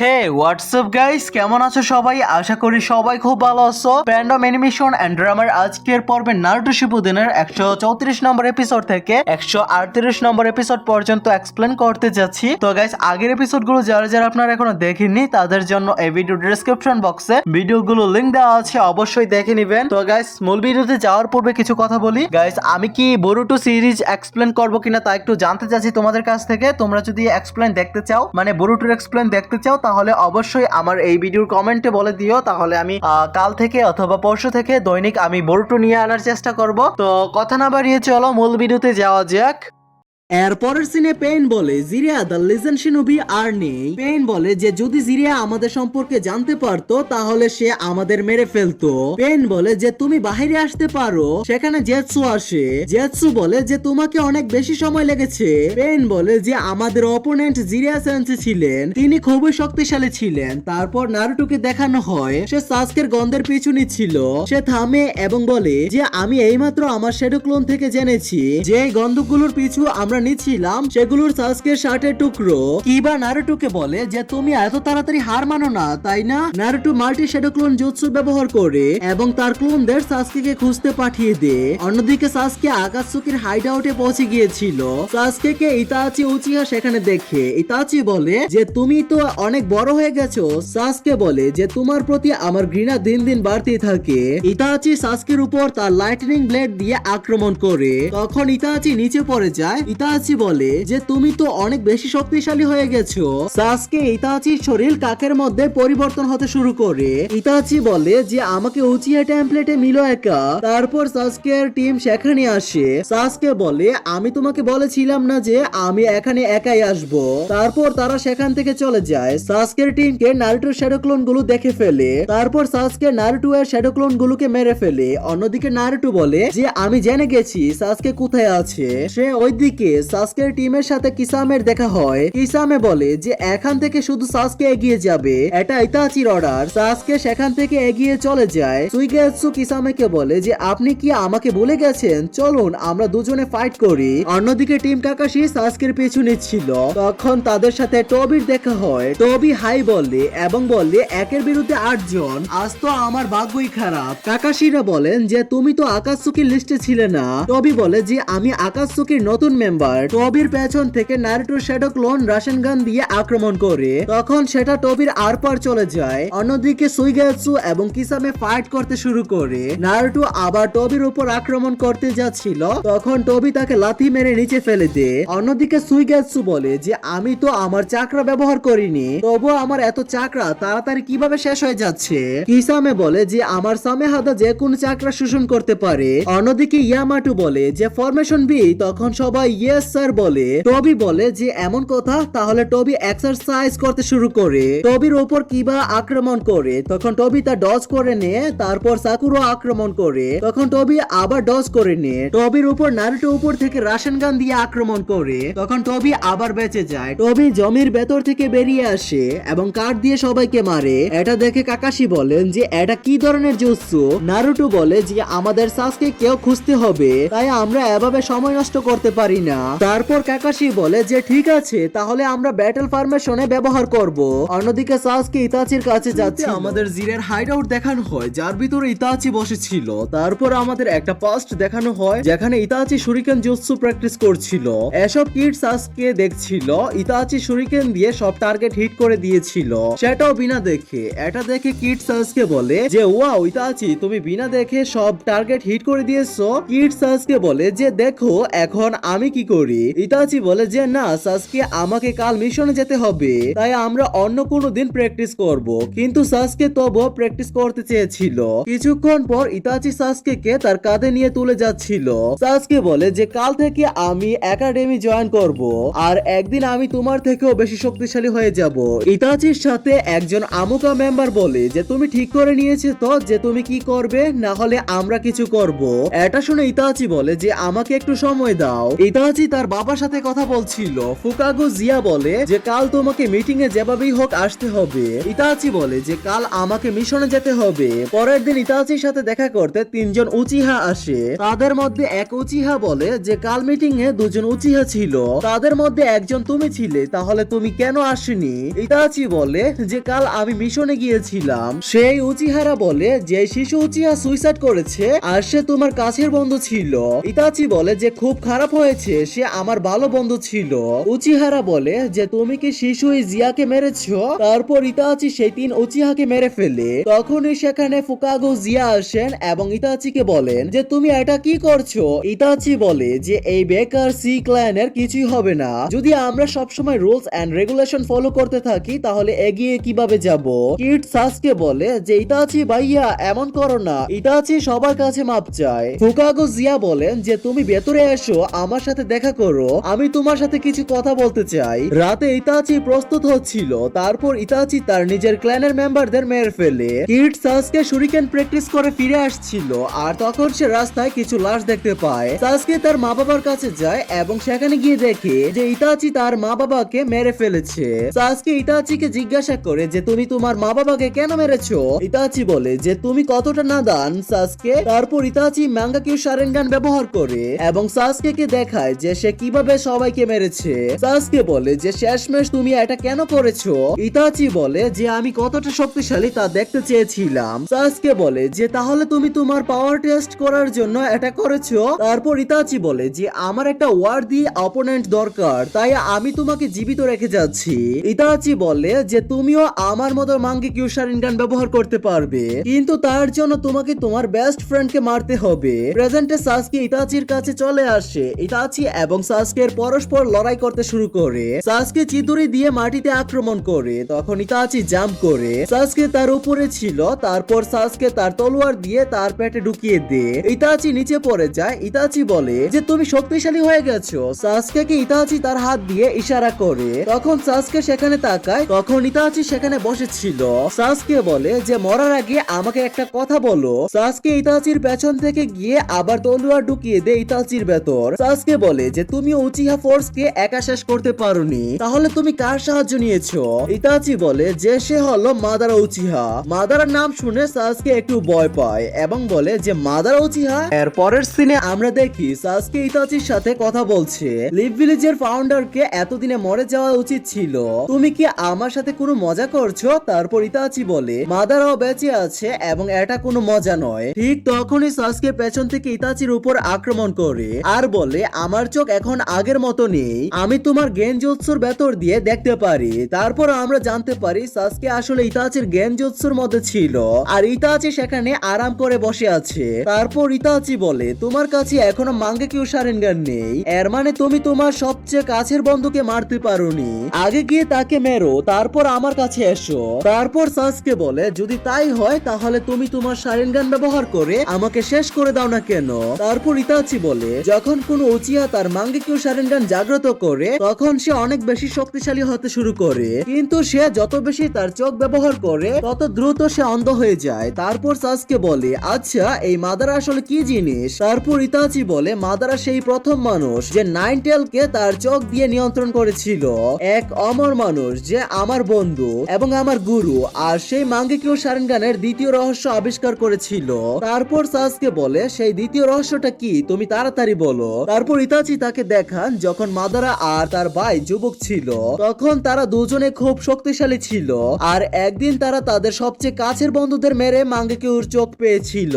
হে WhatsApp guys, কেমন আছো সবাই? আশা করি সবাই খুব ভালো আছো। প্যান্ডম অ্যানিমেশন এন্ড ড্রামার আজকের পর্বে নারুটো শিপুডেনের 134 নম্বর এপিসোড থেকে 138 নম্বর এপিসোড পর্যন্ত এক্সপ্লেন করতে যাচ্ছি। তো গাইস, আগের এপিসোডগুলো যারা যারা আপনারা এখনো দেখেননি তাদের জন্য এই ভিডিও ডেসক্রিপশন বক্সে ভিডিওগুলো লিংক দেওয়া আছে, অবশ্যই দেখে নেবেন। তো গাইস, মূল ভিডিওতে যাওয়ার পূর্বে কিছু কথা বলি। গাইস, আমি কি বরুটো সিরিজ এক্সপ্লেন করবো কিনা তা একটু জানতে চাচ্ছি তোমাদের কাছ থেকে। তোমরা যদি এক্সপ্লেন দেখতে চাও, মানে বরুটোর এক্সপ্লেন দেখতে চাও, তাহলে অবশ্যই আমার এই ভিডিওর কমেন্টে বলে দিও। তাহলে আমি কাল থেকে অথবা পরশু থেকে দৈনিক আমি বরুটো নিয়ে আনার চেষ্টা করব। তো কথা না বাড়িয়ে চলো মূল ভিডিওতে যাওয়া যাক। এরপরের সিনে পেইন বলে জিরিয়া দ্য লিজেন্ড শিনোবি আর নেই। পেইন বলে যে যদি জিরিয়া আমাদের সম্পর্কে জানতে পারতো তাহলে সে আমাদের মেরে ফেলতো। পেইন বলে যে তুমি বাইরে আসতে পারো। সেখানে জেৎসু আসে। জেৎসু বলে যে তোমাকে অনেক বেশি সময় লেগেছে। পেইন বলে যে আমাদের অপোনেন্ট জিরিয়া সেন্সে ছিলেন, তিনি খুবই শক্তিশালী ছিলেন। তারপর নারুটোকে দেখানো হয় সে সাসকের গন্ধের পিছু নিচ্ছিল। সে থামে এবং বলে যে আমি এইমাত্র আমার শ্যাডো ক্লোন থেকে জেনেছি যে এই গন্ধগুলোর পিছু আমরা নিচ্ছিলাম সেগুলোর সাসকের শার্টের টুকরো। কিবা নারুটোকে বলে যে তুমি এত তাড়াতাড়ি হার মানো না, তাই না? Naruto multi shadow clone jutsu ব্যবহার করে এবং তার ক্লোনদের সাসকেকে খুঁজতে পাঠিয়ে দেয়। অন্যদিকে সাসকে আকাতসুকির হাইড আউটে পৌঁছে গিয়েছিল। সাসকেকে ইতাচি উচিহা সেখানে দেখে ইতাচি বলে যে তুমি তো অনেক বড় হয়ে গেছো। সাসকে বলে যে তোমার প্রতি আমার ঘৃণা দিন দিন বাড়তেই থাকে। ইতাচি সাসকের উপর তার লাইটনিং ব্লেড দিয়ে আক্রমণ করে। তখন ইতাচি নিচে পড়ে যায়। ইতাচি বলে যে তুমি তো অনেক বেশি শক্তিশালী হয়ে গেছো। সাসকে ইতাচির শরীর কাকের মধ্যে পরিবর্তন হতে শুরু করে। ইতাচি বলে যে আমাকে উচিয়া টেমপ্লেটে মিলো একা। তারপর সাসকের টিম সেখানে আসে। সাসকে বলে আমি তোমাকে বলেছিলাম না যে আমি এখানে একাই আসব। তারপর তারা সেখান থেকে চলে যায়। সাসকের টিমকে নারুটোর শ্যাডো ক্লোন গুলো দেখে ফেলে। তারপর সাসকে নারুটো এর শ্যাডো ক্লোন গুলোকে মেরে ফেলে। অন্যদিকে নারুটো বলে যে আমি জেনে গেছি সাসকে কোথায় আছে। সে ওইদিকে সাসকের টিমের সাথে কিসামের দেখা হয়। কিসামে বলে যে এখান থেকে শুধু সাসকে এগিয়ে যাবে, এটা ইতাচির অর্ডার। সাসকে সেখান থেকে এগিয়ে চলে যায়। সুইগেৎসু কিসামেকে বলে যে আপনি কি আমাকে ভুলে গেছেন? চলুন আমরা দুজনে ফাইট করি। অন্যদিকে টিম কাকাশি সাসকের পিছু নিচ্ছিল। তখন তাদের সাথে টবির দেখা হয়। টবি হাই বলে এবং বলে একের বিরুদ্ধে 8 জন, আজ তো আমার ভাগ্যই খারাপ। কাকাশিরা বলেন যে তুমি তো আকাতসুকির লিস্টে ছিলে না। টবি বলে যে আমি আকাতসুকির নতুন মেম্বার। টবির পেছন থেকে নারুটোর শ্যাডো ক্লোন রাশন গান দিয়ে আক্রমণ করে। তখন সেটা টবির আরপার চলে যায়। অন্যদিকে সুইগেৎসু এবং কিসামে ফাইট করতে শুরু করে। নারুটো আবার টবির উপর আক্রমণ করতে যাচ্ছিল। তখন টবি তাকে লাথি মেরে নিচে ফেলে দেয়। অন্যদিকে সুইগেৎসু বলে যে আমি তো আমার চাকরা ব্যবহার করিনি, তবুও আমার এত চাকরা তাড়াতাড়ি কিভাবে শেষ হয়ে যাচ্ছে। কিসামে বলে যে আমার সামেহাদা যে কোন চাকরা শোষণ করতে পারে। অন্যদিকে ইয়ামাটু বলে যে ফরমেশন বি। তখন সবাই ইয়েস স্যার বলে। টবি বলে যে এমন কথা, তাহলে টবি এক্সারসাইজ করতে শুরু করে। টবির উপর কিবা আক্রমণ করে। তখন টবি তা ডজ করে নেয়। তারপর সাকুরো আক্রমণ করে। তখন টবি আবার ডজ করে নেয়। টবির উপর নারুটো উপর থেকে রাশন গান দিয়ে আক্রমণ করে। তখন টবি আবার বেঁচে যায়। টবি জমির ভেতর থেকে বেরিয়ে আসে এবং কাঠ দিয়ে সবাইকে মারে। এটা দেখে কাকাশি বলেন যে এটা কি ধরনের জুৎসু? নারুটো বলে যে আমাদের সাসকে কেউ খুঁজতে হবে, তাই আমরা এভাবে সময় নষ্ট করতে পারি না। তারপর কাকাশি বলে যে ঠিক আছে, তাহলে আমরা ব্যাটল ফরমেশনে ব্যবহার করব। অন্যদিকে সাসকে ইতাচির কাছে যাচ্ছে। আমাদের জিরের হাইড আউট দেখানো হয় যার ভিতরে ইতাচি বসেছিল। তারপর আমাদের একটা পাস্ট দেখানো হয় যেখানে ইতাচি শুরিকেন জুৎসু প্র্যাকটিস করছিল। এসব কিড সাসকে দেখছিল। ইতাচি শুরিকেন দিয়ে সব টার্গেট হিট করে দিয়েছিল, সেটাও বিনা দেখে। এটা দেখে কিড সাসকে বলে যে ওয়াও ইতাচি, তুমি বিনা দেখে সব টার্গেট হিট করে দিয়েছো। কিড সাসকে বলে যে দেখো এখন আমি কি করি। ইতাচি বলে যে না সাসকে, আমাকে কাল মিশনে যেতে হবে, তাই আমরা অন্য কোনো দিন প্র্যাকটিস করব। কিন্তু সাসকে তবুও প্র্যাকটিস করতে চেয়েছিল। কিছুক্ষণ পর ইতাচি সাসকে তার কাঁধে নিয়ে তুলে যাচ্ছিল। সাসকে বলে যে কাল থেকে আমি একাডেমি জয়েন করব, আর একদিন আমি তোমার থেকেও বেশি শক্তিশালী হয়ে যাব। ইতাচির সাথে একজন আমুকা মেম্বার বলে যে তুমি ঠিক করে নিয়েছো তো যে তুমি কি করবে, না হলে আমরা কিছু করব। এটা শুনে ইতাচি বলে যে আমাকে একটু সময় দাও। ইতাচি ইতাচি তার বাবার সাথে কথা বলছিল। ফুকাগো জিয়া বলে যে কাল তোমাকে মিটিং এ যেভাবেই হোক আসতে হবে। ইতাচি বলে যে কাল আমাকে মিশনে যেতে হবে। পরের দিন ইতাচির সাথে দেখা করতে তিনজন উচিহা আসে। তাদের মধ্যে এক উচিহা বলে যে কাল মিটিং এ দুজন উচিহা ছিল, তাদের মধ্যে একজন তুমি ছিলে, তাহলে তুমি কেন আসনি? ইতাচি বলে যে কাল আমি মিশনে গিয়েছিলাম। সেই উচিহারা বলে যে শিশু উচিহা সুইসাইড করেছে আর সে তোমার কাছের বন্ধু ছিল। ইতাচি বলে যে খুব খারাপ হয়েছে, সে আমার ভালো বন্ধু ছিল। উচিহারা বলে যে তুমি কি শিশু জিয়াকে মেরেছো? তারপর ইতাচি সেই তিন উচিহাকে মেরে ফেলে। তখনই সেখানে ফুকাগো জিয়া আসেন এবং ইতাচিকে বলেন যে তুমি এটা কি করছো? ইতাচি বলে যে এই বেকার সি ক্ল্যানের কিছুই হবে না। যদি আমরা সবসময় রুলস এন্ড রেগুলেশন ফলো করতে থাকি তাহলে এগিয়ে কিভাবে যাব? কিড সাসকে বলে যে ইতাচি ভাইয়া এমন করো না, ইতাচি সবার কাছে মাপ চায়। ফুকাগো জিয়া বলেন যে তুমি ভেতরে এসো, আমার সাথে দেখা করো, আমি তোমার সাথে কিছু কথা বলতে চাই। রাতে ইতাচি প্রস্তুত হচ্ছিল, তারপর ইতাচি তার নিজের ক্ল্যানের মেম্বারদের মেরে ফেলে। কিড সাসকে শুরিকেন প্র্যাকটিস করে ফিরে আসছিল আর তখন সে রাস্তায় কিছু লাশ দেখতে পায়। সাসকে তার মা বাবার কাছে যায় এবং সেখানে গিয়ে দেখে যে ইতাচি তার মা বাবাকে মেরে ফেলেছে। সাসকে ইতাচিকে জিজ্ঞাসা করে যে তুমি তোমার মা বাবাকে কেন মেরেছো? ইতাচি বলে যে তুমি কতটা নাদান সাসকে। তারপর ইতাচি মাঙ্গাকিউ শারেনগান ব্যবহার করে এবং সাসকে দেখায় যে সে কিভাবে সবাইকে মেরেছে। সাসকে বলে যে শেষমেশ তুমি এটা কেন করেছো? ইতাচি বলে যে আমি কতটা শক্তিশালী তা দেখতে চেয়েছিলাম। সাসকে বলে যে তাহলে তুমি তোমার পাওয়ার টেস্ট করার জন্য এটা করেছো? তারপর ইতাচি বলে যে আমার একটা ওয়ার্দি অপোনেন্ট দরকার, তাই আমি তোমাকে জীবিত রেখে যাচ্ছি। ইতাচি বলে যে তুমিও আমার মতো মাঙ্গাকিউ শারেনগান ব্যবহার করতে পারবে, কিন্তু তার জন্য তোমাকে তোমার বেস্ট ফ্রেন্ডকে মারতে হবে। প্রেজেন্টে সাসকে ইতাচির কাছে চলে আসে। ইতাচি এবং সাসকের পরস্পর লড়াই করতে শুরু করে। সাসকে চিতুরি দিয়ে মাটিতে আক্রমণ করে, তখন ইতাচি জাম্প করে। সাসকে তার উপরে ছিল, তারপর সাসকে তার তলোয়ার দিয়ে তার পেটে ঢুকিয়ে দেয়। ইতাচি নিচে পড়ে যায়। ইতাচি বলে যে তুমি শক্তিশালী হয়ে গেছো। সাসকে ইতাচি তার হাত দিয়ে ইশারা করে, তখন সাসকে সেখানে তাকায়, তখন ইতাচি সেখানে বসেছিল। সাসকে বলে যে মরার আগে আমাকে একটা কথা বলো। সাসকে ইতাচির পেছন থেকে গিয়ে আবার তলোয়ার ঢুকিয়ে দেয় ইতাচির ভেতর। সাসকে বলে যে তুমি উচিহা ফোর্স কে একা শেষ করতে পারোনি, তাহলে তুমি কার সাহায্য নিয়েছো? ইতাচি বলে যে সে হলো মাদারা উচিহা। মাদারার নাম শুনে সাসকে একটু ভয় পায় এবং বলে যে মাদারা উচিহা। এর পরের সিনে আমরা দেখি সাসকে ইতাচির সাথে কথা বলছে। লিভ ভিলেজের ফাউন্ডারকে এতদিনে মরে যাওয়া উচিত ছিল, তুমি কি আমার সাথে কোনো মজা করছো? তারপর ইতাচি বলে মাদারাও বেঁচে আছে এবং এটা কোনো মজা নয়। ঠিক তখনই সাসকে পেছন থেকে ইতাচির উপর আক্রমণ করে আর বলে আমার চোখ এখন আগের মতো নেই, আমি তোমার গেনজুৎসুর ভেতর দিয়ে দেখতে পারি। তারপর আমরা জানতে পারি সাসকে আসলে ইতাচির গেনজুৎসুর মধ্যে ছিল আর ইতাচি সেখানে আরাম করে বসে আছে। তারপর ইতাচি বলে তোমার কাছে এখনো মাঙ্গাকিউ শারেনগান নেই, এর মানে তুমি তোমার সবচেয়ে কাছের বন্ধুকে মারতে পারোনি। আগে গিয়ে তাকে মেরো, তারপর আমার কাছে এসো। তারপর সাসকে বলে যদি তাই হয় তাহলে তুমি তোমার শারেনগান ব্যবহার করে আমাকে শেষ করে দাও না কেন? তারপর ইতাচি বলে যখন কোন উচিহা তার মাঙ্গাকিউ শারেনগান জাগ্রত করে তখন সে অনেক বেশি শক্তিশালী হতে শুরু করে, কিন্তু সে যত বেশি তার চোখ ব্যবহার করে তত দ্রুত সে অন্ধ হয়ে যায়। তারপর সাসকে বলে আচ্ছা এই মাদারা আসলে কি জিনিস? তারপর ইতাচি বলে মাদারা সেই প্রথম মানুষ যে নাইন টেলকে তার চোখ দিয়ে নিয়ন্ত্রণ করেছিল, এক অমর মানুষ যে আমার বন্ধু এবং আমার গুরু, আর সেই মাঙ্গাকিউ শারেনগানের দ্বিতীয় রহস্য আবিষ্কার করেছিল। তারপর সাসকে বলে সেই দ্বিতীয় রহস্যটা কি, তুমি তাড়াতাড়ি বলো। তারপর ইতাচি তাকে দেখান যখন মাদারা আর তার ভাই যুবক ছিল তখন তারা দুজনে খুব শক্তিশালী ছিল আর একদিন তারা তাদের সবচেয়ে কাছের বন্ধুদের মেরে মাঙ্গাকিউর চোখ পেয়েছিল।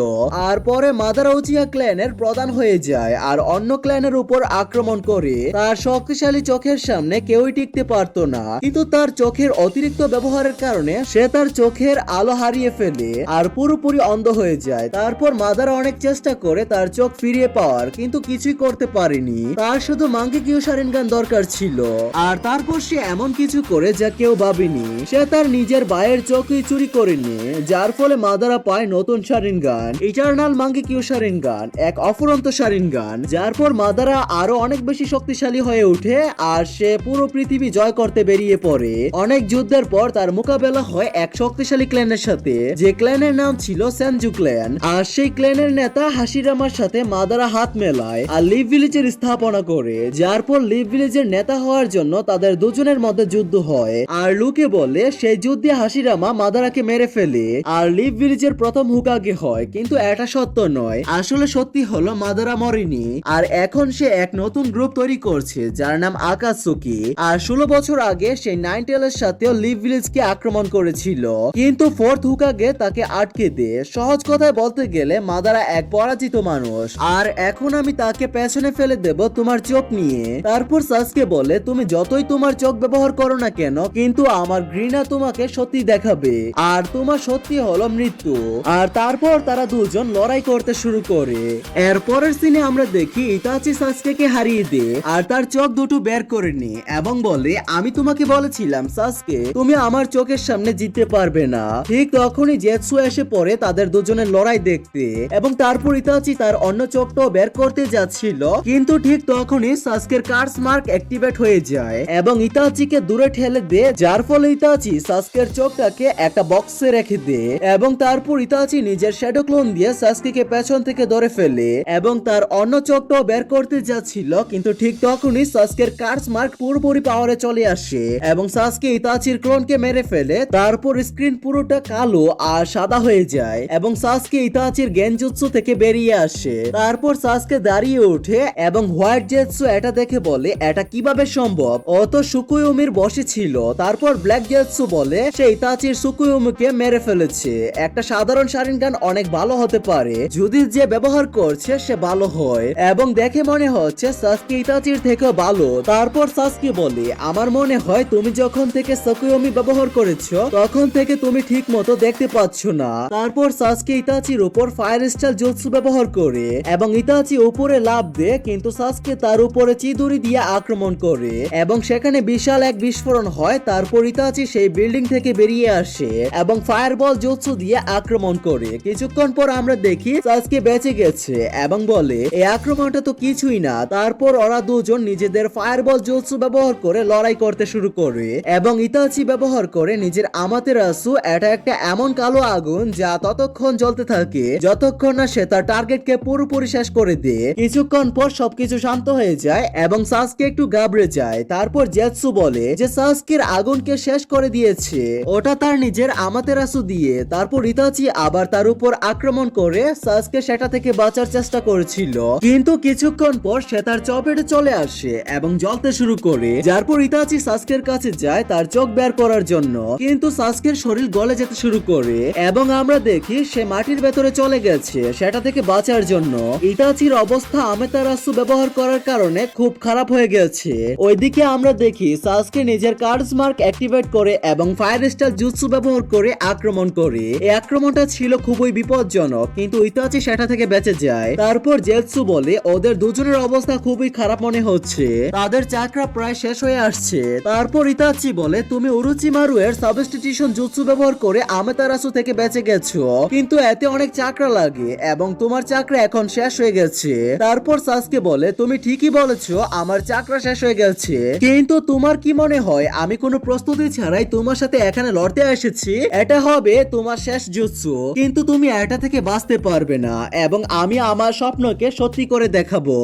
আর পরে মাদারা উচিহা ক্ল্যানের প্রধান হয়ে যায় আর অন্য ক্ল্যানের উপর আক্রমণ করে। তার শক্তিশালী চোখের সামনে কেউই টিকতে পারতো না, কিন্তু তার চোখের অতিরিক্ত ব্যবহারের কারণে সে তার চোখের আলো হারিয়ে ফেলে আর পুরোপুরি অন্ধ হয়ে যায়। তারপর মাদারা অনেক চেষ্টা করে তার চোখ ফিরিয়ে পাওয়ার, কিন্তু কিছুই করতে পারেনি। তার শুধু মাঙ্গাকিউ শারেনগান দরকার ছিল আর তারপর সে এমন কিছু করে যা কেউ ভাবেনি। সে তার নিজের ভাইয়ের চোখই চুরি করে নিয়ে, যার ফলে মাদারা পায় নতুন শারেনগান, ইটারনাল মাঙ্গাকিউ শারেনগান, এক অফুরন্ত শারেনগান, যার পর মাদারা আরো অনেক বেশি শক্তিশালী হয়ে ওঠে আর সে পুরো পৃথিবী জয় করতে বেরিয়ে পড়ে। অনেক যুদ্ধের পর তার মোকাবেলা হয় এক শক্তিশালী ক্ল্যানের সাথে, যে ক্ল্যানের নাম ছিল সেনজু ক্ল্যান। আর সেই ক্ল্যানের নেতা হাশিরামার সাথে মাদারা হাত মেলায় আর লিভ ভিলেজের স্থান স্থাপনা করে, যার পর লিভ ভিলেজের নেতা হওয়ার জন্য তাদের দুজনের মধ্যে যুদ্ধ হয়। আর লুকে বলে সেই যুদ্ধে হাশিরামা মাদারাকে মেরে ফেলে আর লিভ ভিলেজের প্রথম হুকাগে হয়, কিন্তু এটা সত্য নয়। আসলে সত্যি হলো মাদারা মরেনি, আর এখন সে এক নতুন গ্রুপ তৈরি করছে যার নাম আকাতসুকি। আর 16 বছর আগে সেই নাইনটেলের সাথেও লিভ ভিলেজকে আক্রমণ করেছিল, কিন্তু ফোর্থ হুকাগে তাকে আটকে দেয়। সহজ কথায় বলতে গেলে মাদারা এক পরাজিত মানুষ, আর এখন আমি তাকে পেছনে ফেলে দেব তোমার চোখ নিয়ে। তারপর সাসকে বলে তুমি যতই তোমার চোখ ব্যবহার করো না কেন, কিন্তু আমার ঘৃণা তোমাকে সত্যি দেখাবে, আর তোমার সত্যি হলো মৃত্যু। আর তারপর তারা দুজন লড়াই করতে শুরু করে। এরপরের সিনে আমরা দেখি ইতাচি সাসকে হারিয়ে দেয় আর তার চোখ দুটো বের করে নে এবং বলে আমি তোমাকে বলেছিলাম সাসকে তুমি আমার চোখের সামনে জিততে পারবে না। ঠিক তখনই জেৎসু এসে পড়ে তাদের দুজনের লড়াই দেখতে, এবং তারপর ইতাচি তার অন্য চোখটাও বের করতে যাচ্ছিল, কিন্তু ঠিক তখনই সাসকের কার্স মার্ক অ্যাক্টিভেট হয়ে যায় এবং ইতাচিকে দূরে ঠেলে দেয়, যার ফলে ইতাচি সাসকের চোখটাকে একটা বক্সে রেখে দেয় এবং তারপর ইতাচি নিজের শ্যাডো ক্লোন দিয়ে সাসকে পেছন থেকে ধরে ফেলে এবং তার অন্য চোখটাও বের করতে যাচ্ছিল, কিন্তু ঠিক তখনই সাসকের কার্স মার্ক পুরোপুরি পাওয়ারে চলে আসে এবং সাসকে ইতাচির ক্লোনকে মেরে ফেলে। তারপর স্ক্রিন পুরোটা কালো আর সাদা হয়ে যায় এবং সাসকে ইতাচির গেনজুৎসু থেকে বেরিয়ে আসে। তারপর সাসকে দাঁড়িয়ে ওঠে এবং হোয়াইট জেৎসু এটা দেখে বলে এটা কিভাবে সম্ভব, ও তো সুকুয়োমির বসে ছিল। তারপর ব্ল্যাক জেৎসু বলে সে ইতাচির সুকুয়োমিকে মেরে ফেলেছে। একটা সাধারণ শারিনগান অনেক ভালো হতে পারে যদি যে ব্যবহার করছে সে ভালো হয়, এবং দেখে মনে হচ্ছে সাসকে ইতাচির থেকে ভালো। তারপর সাসকে বলে আমার মনে হয় তুমি যখন থেকে সুকুয়োমি ব্যবহার করেছো তখন থেকে তুমি ঠিক মতো দেখতে পাচ্ছ না। তারপর সাসকে ইতাচির উপর ফায়ার স্টাইল জুৎসু ব্যবহার করে এবং ইতাচি উপরে লাফ দেয়, কিন্তু সাসকে তার উপরে চিদুরি দিয়ে আক্রমণ করে এবং সেখানে বিশাল এক বিস্ফোরণ হয়। তারপর ইতাচি সেই বিল্ডিং থেকে বেরিয়ে আসে এবং ফায়ারবল জুৎসু দিয়ে আক্রমণ করে। কিছুক্ষণ পর আমরা দেখি সাসকে বেঁচে গেছে এবং বলে এই আক্রমণটা তো কিছুই না। তারপর ওরা দুজন নিজেদের ফায়ারবল জুৎসু ব্যবহার করে লড়াই করতে শুরু করে এবং ইতাচি ব্যবহার করে নিজের আমাতেরাসু। এটা একটা এমন কালো আগুন যা ততক্ষণ জ্বলতে থাকে যতক্ষণ না সে তার টার্গেটকে পুরোপুরি শেষ করে দেয়। কিছুক্ষণ পর সবকিছু শান্ত হয়ে যায় এবং সাসকে একটু ঘাবড়ে যায়। তারপর জেৎসু বলে যে সাসকের আগুনকে শেষ করে দিয়েছে ওটা তার নিজের আমাতেরাসু দিয়ে। তারপর ইতাচি আবার তার উপর আক্রমণ করে সাসকে সেটা থেকে বাঁচার চেষ্টা করেছিল, কিন্তু কিছুক্ষণ পর সে তার চপেটে চলে আসে এবং জ্বলতে শুরু করে, যার পর ইতাচি সাসকের কাছে যায় তার চোখ বের করার জন্য, কিন্তু সাসকের শরীর গলে যেতে শুরু করে এবং আমরা দেখি সে মাটির ভেতরে চলে গেছে সেটা থেকে বাঁচার জন্য। ইতাচির অবস্থা আমাতেরাসু ব্যবহার করার কারণে খুব খারাপ হয়ে গেছে। ওইদিকে আমরা দেখি সাসকে নিজের কার্স মার্ক অ্যাক্টিভেট করে এবং ফায়ার স্টাইল জুৎসু ব্যবহার করে আক্রমণ করে। এই আক্রমণটা ছিল খুবই বিপজ্জনক, কিন্তু ইতাচি সেটা থেকে বেঁচে যায়। তারপর জেৎসু বলে ওদের দুজনের অবস্থা খুবই খারাপ মনে হচ্ছে, তাদের চাকরা প্রায় শেষ হয়ে আসছে। তারপর ইতাচি বলে তুমি উরুচিমারু এর সাবস্টিটিউশন জুৎসু ব্যবহার করে আমাতেরাসু থেকে বেঁচে গেছো, কিন্তু এতে অনেক চাকরা লাগে এবং তোমার চাকরা এখন শেষ হয়ে গেছে। তারপর সাসকে বলে তুমি ঠিকই বলেছো আমার চাকরা শেষ হয়ে গেছে, কিন্তু তোমার কি মনে হয় আমি কোনো প্রস্তুতি ছাড়াই তোমার সাথে এখানে লড়তে এসেছি? এটা হবে তোমার শেষ জুৎসু, কিন্তু তুমি এটা থেকে বাঁচতে পারবে না এবং আমি আমার স্বপ্নকে সত্যি করে দেখাবো।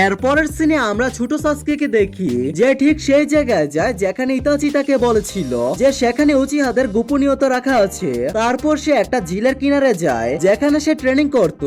এরপরের সিনে আমরা ছোট সাসকেকে দেখি যে ঠিক সেই জায়গায় যায় যেখানে ইতাচি তাকে বলেছিল যে সেখানে উচিহাদের গোপনীয়তা রাখা আছে। তারপর সে একটা ঝিলের কিনারে যায় যেখানে সে ট্রেনিং করত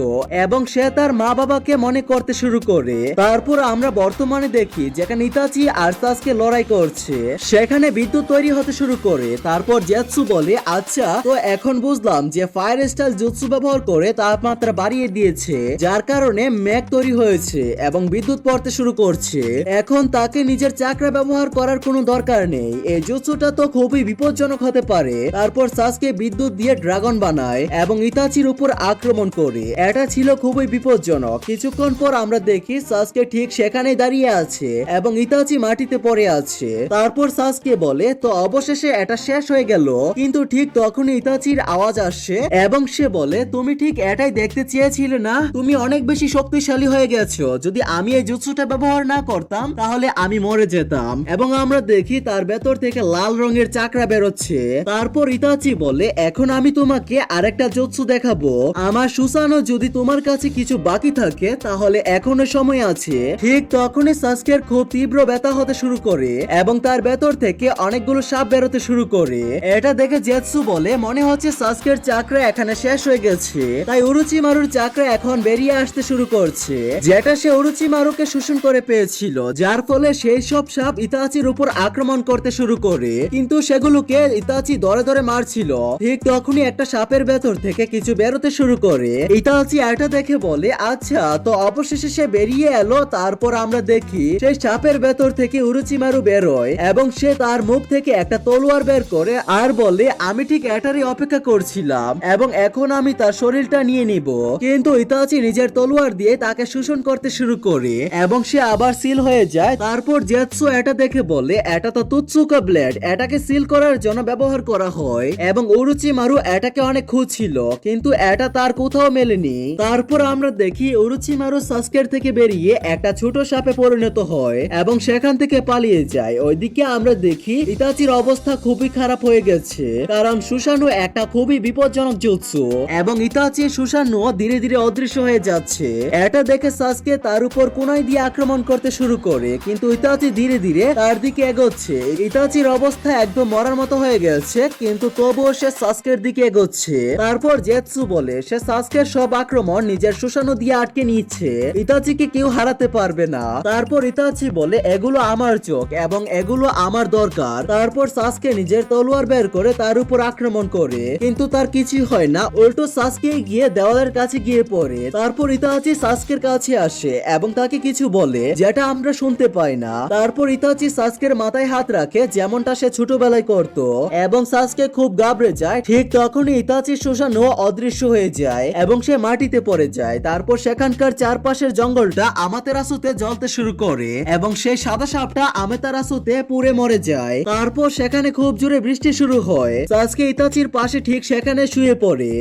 এবং সে তার মা বাবাকে মনে করতে শুরু করে। তারপর আমরা বর্তমানে দেখি যেখানে ইতাচি আর সাসকে লড়াই করছে সেখানে বিদ্যুৎ তৈরি হতে শুরু করে। তারপর জেৎসু বলে আচ্ছা তো এখন বুঝলাম যে ফায়ার স্টাইল জুৎসু ব্যবহার করে তাপমাত্রা বাড়িয়ে দিয়েছে, যার কারণে মেঘ তৈরি হয়েছে এবং বিদ্যুৎ পড়তে শুরু করছে। এখন তাকে নিজের চাকরা ব্যবহার করার কোনো দরকার নেই, এই জুৎসুটা তো খুবই বিপজ্জনক হতে পারে। তারপর সাসকে বিদ্যুৎ দিয়ে ড্রাগন বানায় এবং ইতাচির উপর আক্রমণ করে। এটা ছিল খুবই বিপজ্জনক। কিছুক্ষণ পর আমরা দেখি সাসকে ঠিক সেখানেই দাঁড়িয়ে আছে এবং ইতাচি মাটিতে পড়ে আছে। তারপর সাসকে বলে তো অবশেষে এটা শেষ হয়ে গেল, কিন্তু ঠিক তখনই ইতাচির আওয়াজ আসে এবং সে বলে তুমি ঠিক এটাই দেখতে চেয়েছিলে না, তুমি অনেক বেশি শক্তিশালী হয়ে গেছো, যদি আমি এই জুৎসুটা ব্যবহার না করতাম তাহলে আমি মরে যেতাম। এবং আমরা দেখি তার ভেতর থেকে লাল রঙের চাকরা বেরোচ্ছে। তারপর ইতাচি বলে এখন আমি তোমাকে আরেকটা জুৎসু দেখাবো। আমার সুসানো যদি তোমার কাছে কিছু বাকি থাকে তাহলে এখনো সময় আছে, যাচ্ছে। ঠিক তখনই সাসকের খুব তীব্র ব্যথা হতে শুরু করে এবং তার ভেতর থেকে অনেকগুলো সাপ বেরোতে শুরু করে। এটা দেখে জেৎসু বলে মনে হচ্ছে সাসকের চাকরা এখানে শেষ হয়ে গেছে, তাই উরুচিমারুর চাকরা এখন বেরিয়ে আসতে শুরু করছে, যেটা সে উরুচিমারুকে শোষণ করে পেয়েছিল, যার ফলে সেই সব সাপ ইতাচির উপর আক্রমণ করতে শুরু করে, কিন্তু সেগুলোকে ইতাচি ধরে ধরে মারছিল। ঠিক তখনই একটা সাপের ভেতর থেকে কিছু বেরোতে শুরু করে। ইতাচি এটা দেখে বলে আচ্ছা, তো অবশেষে সে বেরিয়ে এলো। তারপর আমরা দেখি সেই সাপের ভেতর থেকে উরুচিমারু বেরোয় এবং সে তার মুখ থেকে একটা তলোয়ার বের করে আর বলে আমি ঠিক এটারই অপেক্ষা করছিলাম এবং এখন আমি তার শরীরটা নিয়ে নিব। কিন্তু ইতাচি নিজের তলোয়ার দিয়ে তাকে শোষণ করতে শুরু করে এবং সে আবার সিল হয়ে যায়। তারপর জেৎসু এটা দেখে বলে এটা তো তুৎসুকা ব্লেড, এটাকে সিল করার জন্য ব্যবহার করা হয় এবং উরুচিমারু এটাকে অনেক খুঁজছিল কিন্তু এটা তার কোথাও মেলেনি। তারপর আমরা দেখি উরুচিমারু সাসকের থেকে বেরিয়ে একটা ছোট সাপে পরিণত হয় এবং সেখান থেকে পালিয়ে যায়। ওইদিকে আমরা দেখি ইতাচির অবস্থা খুবই খারাপ হয়ে গেছে, কারণ সুসানু একটা খুবই বিপজ্জনক জুৎসু এবং ইতাচি সুসানু ধীরে ধীরে অদৃশ্য হয়ে যাচ্ছে। এটা দেখে সাসকে তার উপর কোনায় দিয়ে আক্রমণ করতে শুরু করে, কিন্তু ইতাচি ধীরে ধীরে তার দিকে এগোচ্ছে। ইতাচির অবস্থা একদম মরার মতো হয়ে গেছে, কিন্তু তবুও সে সাসকের দিকে এগোচ্ছে। তারপর জেৎসু বলে সে সাসকের সব আক্রমণ নিজের সুসানু দিয়ে আটকে নিচ্ছে, ইতাচিকে কেউ হারাতে পারবে না। তারপর ইতাচি বলে এগুলো আমার চোখ এবং এগুলো আমার দরকার। তারপর সাসকে নিজের তলোয়ার বের করে তার উপর আক্রমণ করে, কিন্তু তার কিছুই হয় না, উল্টো সাসকে গিয়ে দেওয়ালের কাছে গিয়ে পড়ে। তারপর ইতাচি সাসকের কাছে আসে এবং তাকে কিছু বলে যেটা আমরা শুনতে পাই না। তারপর ইতাচি সাসকের মাথায় হাত রাখে যেমনটা সে ছোটবেলায় করত এবং সাসকে খুব ঘাবড়ে যায়। ঠিক তখনই ইতাচি সুসানু অদৃশ্য হয়ে যায় এবং সে মাটিতে পড়ে যায়। তারপর সেখানকার চারপাশের জঙ্গলটা আমাতেরাসুতে জ্বলতে শুরু করে এবং সেই সাদা সাপটা আমাতেরাসুতে পুড়ে মরে যায়। তারপর সেখানে খুব জোরে বৃষ্টি শুরু হয়। সাসকে ইতাচির পাশে ঠিক সেখানে শুয়ে পড়ে।